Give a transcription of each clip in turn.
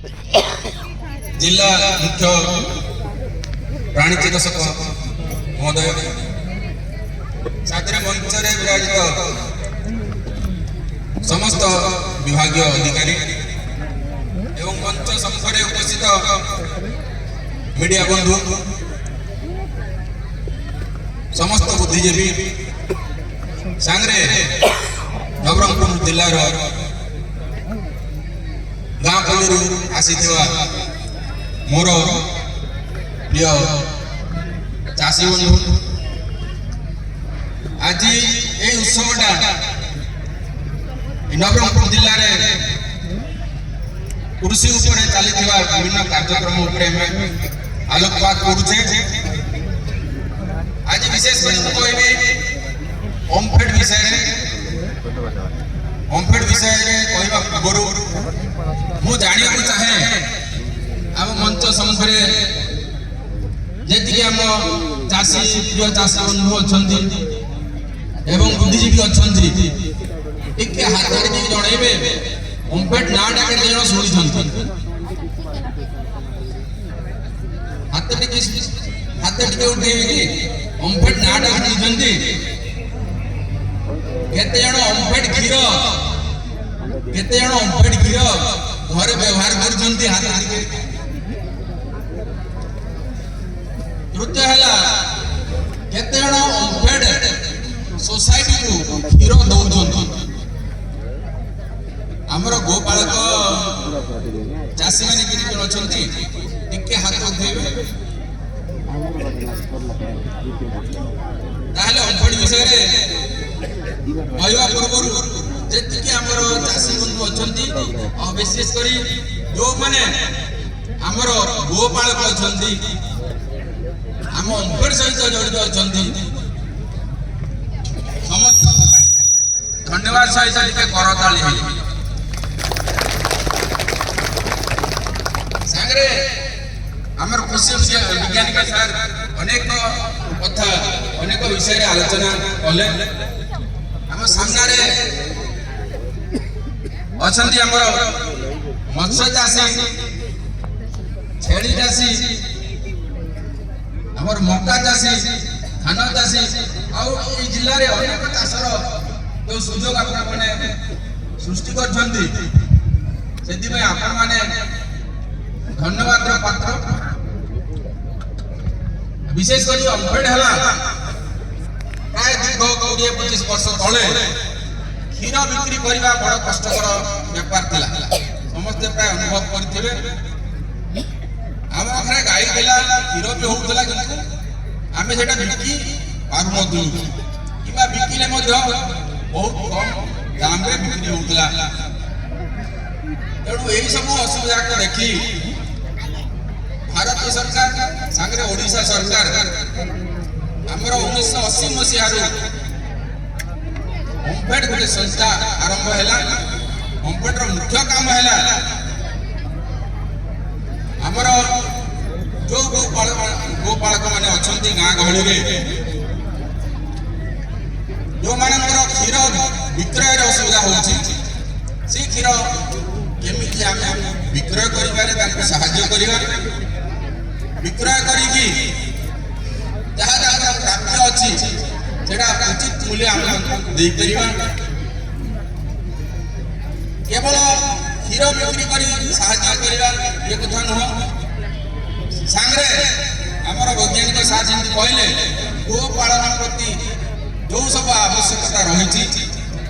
जिला मुख्य प्राणी चिकित्सक महोदय साथी मंच विराजित समस्त विभागीय अधिकारी एवं मंच सम्मुखें उपस्थित मीडिया बंधु समस्त बुद्धिजीवी सांगरे नवरंगपुर जिलार गाँ पल्लू आसी मोर प्रिय चाषी बंधु आज ये उत्सवटा नवरंगपुर जिले में कृषि उपरे चली विभिन्न कार्यक्रम आलोकपात करुचे। आज विशेष कहबी ओमफेड विषय कहवा पूर्व मु जाना चाहे आम मंच सम्मुखें जी आम चाषी प्रिय चाषी बंधु अच्छा एवं बुद्धिजीवी अच्छा टे हाथ जनइबे ओमफेड नाटा के जन शुणी हाथ टे उठेबे कि ओमफेड नाटा शुणी केते जन ओमफेड क्षीर केते जन ओमफेड क्षीर घर व्यवहार करछन्ती हाथ टे तृतीय हला केते जन ओमफेड सोसाइटी को क्षीर दउछन्ती आमर गोपालक चाषी मैंने किन अच्छी टिके हाथ उठेबे ओमफेड विषय कहवा पूर्व जी आमर चाषी बंधु अच्छा विशेषकर जो मैंने आमर गोपालक अच्छा आम ओमफेड सहित जड़ित अच्छा समस्त धन्यवाद सहित टिके करताली सांगरे आमर कृषि वैज्ञानिक सर अनेक कथा अनेक विषय आलोचना कले आम सामने अच्छा आमर मत्स्य चाषी छेली चाषी आमर मक्का चाषी धान चाषी आई जिले में अनेक चाषर जो सुजोग आपने सृष्टि कर धन्यवाद पात्र विशेष कर ओमफेड है प्राय दीर्घ 20-25 वर्ष तले क्षीर बिक्री करने बड़ कष्टर व्यापार था समस्ते प्राय अनुभव करते आम घरे गाई दिला क्षीर भी होता कि आम से बिकी पार कि बिकिले बहुत कम दाम में बिक्री होता तेणु यही सब असुविधा को देखी भारत सरकार सांगरे ओडिशा सरकार आमर 1980 मसीह ओमफेड गोटे संस्था आरंभ है। ओमफेड मुख्य काम है आमर जो गोपालक मैंने अच्छा गाँ गहली जो मान क्षीर विक्रय असुविधा होची से क्षीर केमिति आमे विक्रय करिबारे साहाय्य करिबा विक्रय करी जहाँ प्राप्य अच्छी सेटा उचित मूल्य आम दे परिबा केवल क्षीर बिक्री करी साहाय्य करिबा ये कथा नुह सांगरे आमर वैज्ञानिक साथ कहले गो पालन प्रति जो सब आवश्यकता रही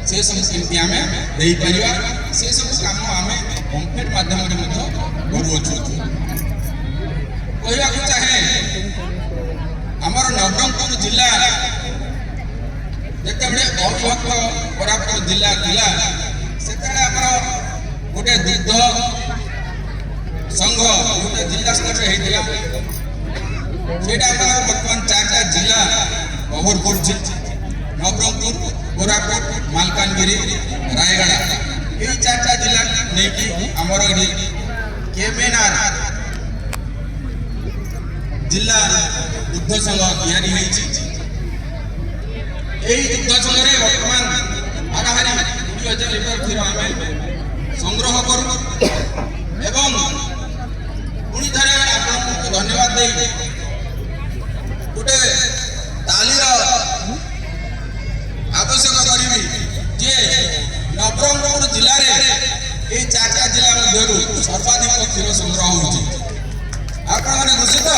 से सब केमती आम दे परिबा से सब काम आम ओमफेड माध्यम करुचु कहवा चाहे आमर नवरंगपुर जिला जिते अविभक्त कोरापुट जिला थिला सेते आमर गोटे दुग्ध संघ गोटे जिला स्तर होता बर्तमान 4टा जिला कभर कर नवरंगपुर कोरापुट मालकानगिरी रायगड़ा ये 4टा जिला नहीं आमर केमेनार जिला दुग्ध संघ तैयारी दुग्ध संघ में बर्तमान हाराहारी 20,000 लिटर क्षीर आम संग्रह करूँ एवं ସର୍ବାଧିକ କ୍ଷୀର ସଂଗ୍ରହ ହେଉଛି। ଆପଣମାନେ ଖୁସି ତ?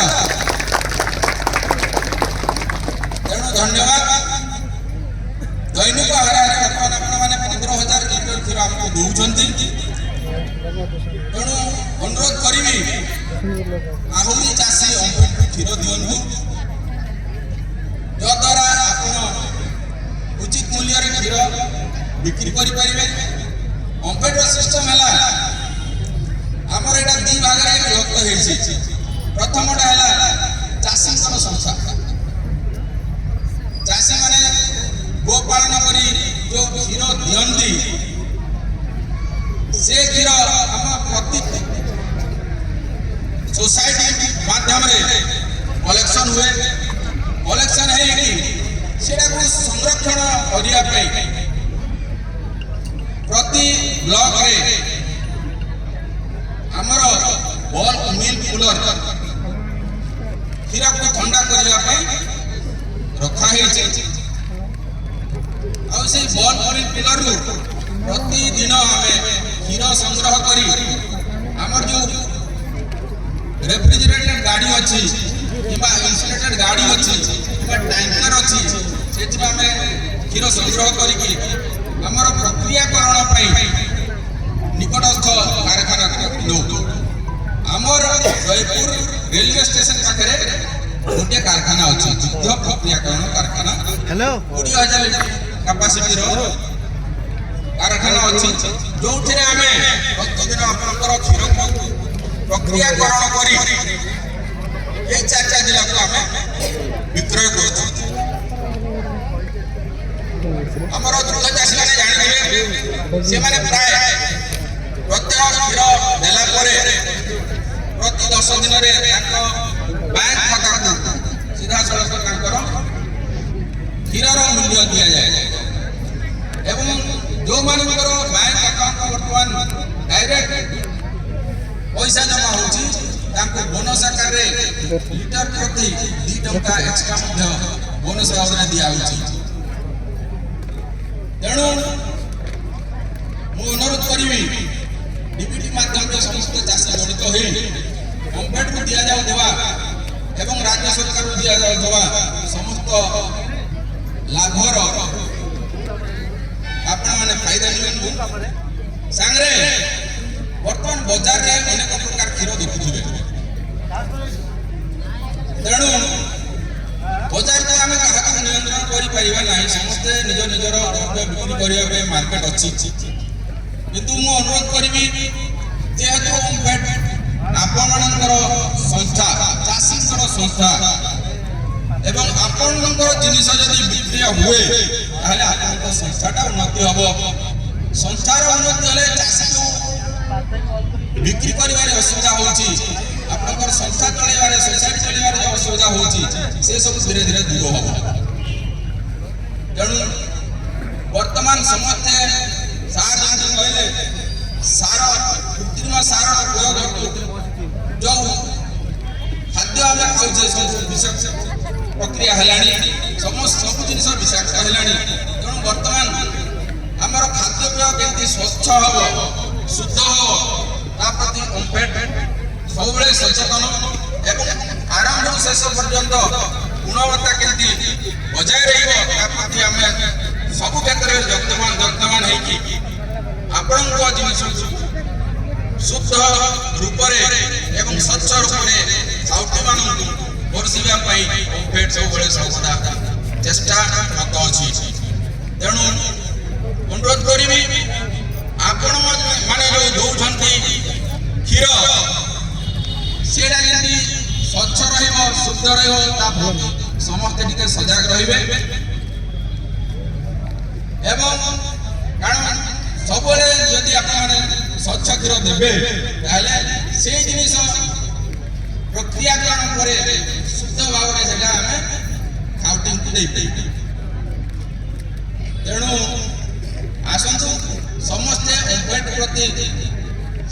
ତେଣୁ ଧନ୍ୟବାଦ। ଦୈନିକ ହାରାହାରି ବର୍ତ୍ତମାନ ଆପଣମାନେ 15,000 ଲିଟର କ୍ଷୀର ଆମକୁ ଦେଉଛନ୍ତି। ତେଣୁ ଅନୁରୋଧ କରିବି ଆହୁରି ଚାଷୀ ଓମଫେଡକୁ କ୍ଷୀର ଦିଅନ୍ତୁ, ଯଦ୍ୱାରା ଆପଣ ଉଚିତ ମୂଲ୍ୟରେ କ୍ଷୀର ବିକ୍ରି କରିପାରିବେ। ଓମଫେଡର ସିଷ୍ଟମ ହେଲା ଆମର ଏଇଟା ଦୁଇ ଭାଗରେ ବିଭକ୍ତ ହେଇଛି। ପ୍ରଥମଟା ହେଲା ଚାଷୀଙ୍କର ସଂସ୍ଥା। ଚାଷୀମାନେ ଗୋପାଳନ କରି ଯେଉଁ କ୍ଷୀର ଦିଅନ୍ତି ସେ କ୍ଷୀର ଆମ ପ୍ରତି सोसाइटी माध्यम कलेक्शन हुए। कलेक्शन है संरक्षण करने प्रति ब्लॉक रे आमर बल्क मिल्क कूलर क्षीर को ठंडा करने रखाई। बल्क मिल्क कूलर प्रतिदिन आम क्षीर संग्रह करी आमर जो रेफ्रिजरेटेड गाड़ी अच्छी कि इन्सुलेटेड गाड़ी अच्छी कि टैंकर अच्छी से आम क्षीर संग्रह करके आमर प्रक्रियाकरण निकटस्थ कारखाना नौ। आमर जयपुर रेलवे स्टेशन पाखे गोटे कारखाना अच्छी दुग्ध प्रक्रियाकरण कारखाना 20,000 कैपेसिटी कारखाना अच्छी जो आम प्रतिदिन आपंकर क्षीर को प्रक्रियाकरण करी 4 जिला को आम विक्रय कर। आमर दुग्ध चाषी मैंने जानते से प्राय प्रत्येक क्षीर देला प्रति 10 दिन बैंक खाता को सीधा सड़क क्षीर मूल्य दि जाए एवं जो मानकर बैंक अकाउंट बर्तमान डायरेक्ट पैसा जमा होची बोनस आकार लिटर प्रति 2 टंका एक्स्ट्रा बोनस भाव में दिया होची। तेणु अनुरोध करी डीबीटी माध्यम समस्त चाषी जड़ित हो ओमफेड को दि जाऊवा एवं राज्य सरकार को दि जाऊवा समस्त लाभर आपण मैंने फायदा नियंतु सांगरे बर्तमान बाजार में अनेक प्रकार क्षीर देखुए। तेणु बाजार को आम क्या नियंत्रण करना समस्ते निज निजर द्रव्य बिक्री करने मार्केट अच्छी किंतु मु अनुरोध करी जेहेतु ओमफेड आपणकर संस्था चाषी संस्था एवं आपणकर जिनिस जदि बिक्री हुए ताहले आपन संस्थाटा उन्नति हम। संस्थार उन्नति हेले चाषी बिक्री करिवारे असुविधा होची आपनकर संस्था चलाइबारे सोसाइटी चलाइबारे जो असुविधा होची से सब धीरे धीरे दूर हो। तेणु वर्तमान समस्ते सार जंतु कहले सार कृत्रिम सार प्रयोग जो खाद्य आम खाऊे सब विषाक्त प्रक्रिया हेलानी समस्त सब जिनिस विषाक्त हेलानी। तेणु वर्तमान आमर खाद्यपेय केमती स्वच्छ हम शुद्ध हम प्रति ओमफेड सब सचेतन एवं आरंभ शेष पर्यंत गुणवत्ता केमती बजाय रही आम सब क्षेत्र में जत्नवान आपण जिनिस शुद्ध रूप एवं स्वच्छ रूप से साउथी मान बरसवा ओमफेड सब सर्वदा चेष्टा रत अच्छी। तेणु अनुरोध करी आपण मैंने जो दौरान क्षीर सेटा जमी स्वच्छ शुद्ध समस्ते टे सजग रे एवं कारण सब जदि आप स्वच्छ क्षीर देवे से जिनिस प्रक्रियाकरण पर शुद्ध भाव में खाउटी को दे। तेणु आसतु समस्ते ओमफेड प्रति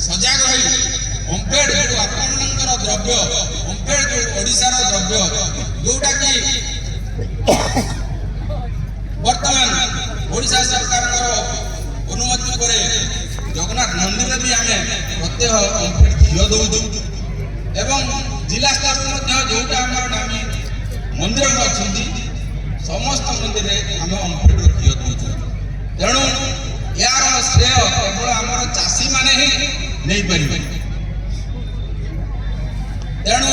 सजग रही ओमफेड जो आपणकर द्रव्य ओमफेड जो ओडिशार द्रव्य जोटा कि वर्तमान ओडिशा सरकार अनुमति पर ଜଗନ୍ନାଥ ମନ୍ଦିରରେ ବି ଆମେ ପ୍ରତ୍ୟହ ଓମଫେଡ୍ ଘିଅ ଦେଉଛୁ ଏବଂ ଜିଲ୍ଲା ସ୍ତରରେ ମଧ୍ୟ ଯେଉଁଟା ଆମର ନାମୀ ମନ୍ଦିର ଅଛନ୍ତି ସମସ୍ତ ମନ୍ଦିରରେ ଆମେ ଓମଫେଡ୍ର ଘିଅ ଦେଉଛୁ। ତେଣୁ ଏହାର ଶ୍ରେୟ କେବଳ ଆମର ଚାଷୀମାନେ ହିଁ ନେଇପାରିବେ। ତେଣୁ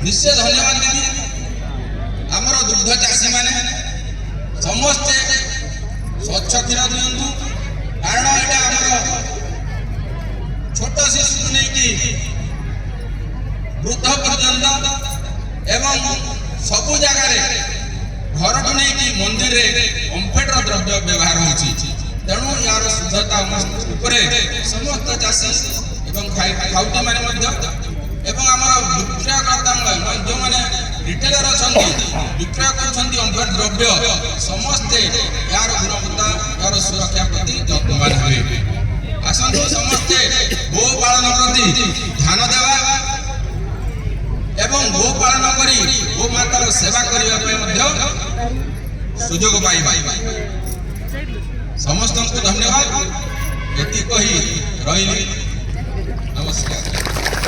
ନିଶ୍ଚୟ ଧନ୍ୟବାଦ ଦେବି ଆମର ଦୁଗ୍ଧ ଚାଷୀମାନେ ସମସ୍ତେ ସ୍ୱଚ୍ଛ କ୍ଷୀର ଦିଅନ୍ତୁ, କାରଣ ଏଇଟା ଆମର ଛୋଟ ଶିଶୁକୁ ନେଇକି ବୃଦ୍ଧ ପର୍ଯ୍ୟନ୍ତ ଏବଂ ସବୁ ଜାଗାରେ ଘରଠୁ ନେଇକି ମନ୍ଦିରରେ ଓମଫେଡ୍ର ଦ୍ରବ୍ୟ ବ୍ୟବହାର ହେଉଛି। ତେଣୁ ଏହାର ଶୁଦ୍ଧତା ଉପରେ ସମସ୍ତ ଚାଷୀ ଏବଂ ଖାଉଟିମାନେ ମଧ୍ୟ ଏବଂ ଆମର ବିକ୍ରୟକର୍ତ୍ତା ଯେଉଁମାନେ ରିଟେଲର ଅଛନ୍ତି ବିକ୍ରୟ କରୁଛନ୍ତି ଓମଫେଡ୍ ଦ୍ରବ୍ୟ ସମସ୍ତେ ଏହାର ଗୁଣବତ୍ତା ଏହାର ସୁରକ୍ଷା ପ୍ରତି ଯତ୍ନବାନ ହେବେ। ଆସନ୍ତୁ ସମସ୍ତେ ଗୋ ପାଳନ ପ୍ରତି ଧ୍ୟାନ ଦେବା ଏବଂ ଗୋ ପାଳନ କରି ଗୋମାତାର ସେବା କରିବା ପାଇଁ ମଧ୍ୟ ସୁଯୋଗ ପାଇବା। ସମସ୍ତଙ୍କୁ ଧନ୍ୟବାଦ। ଏତିକି କହି ରହିଲି। ନମସ୍କାର।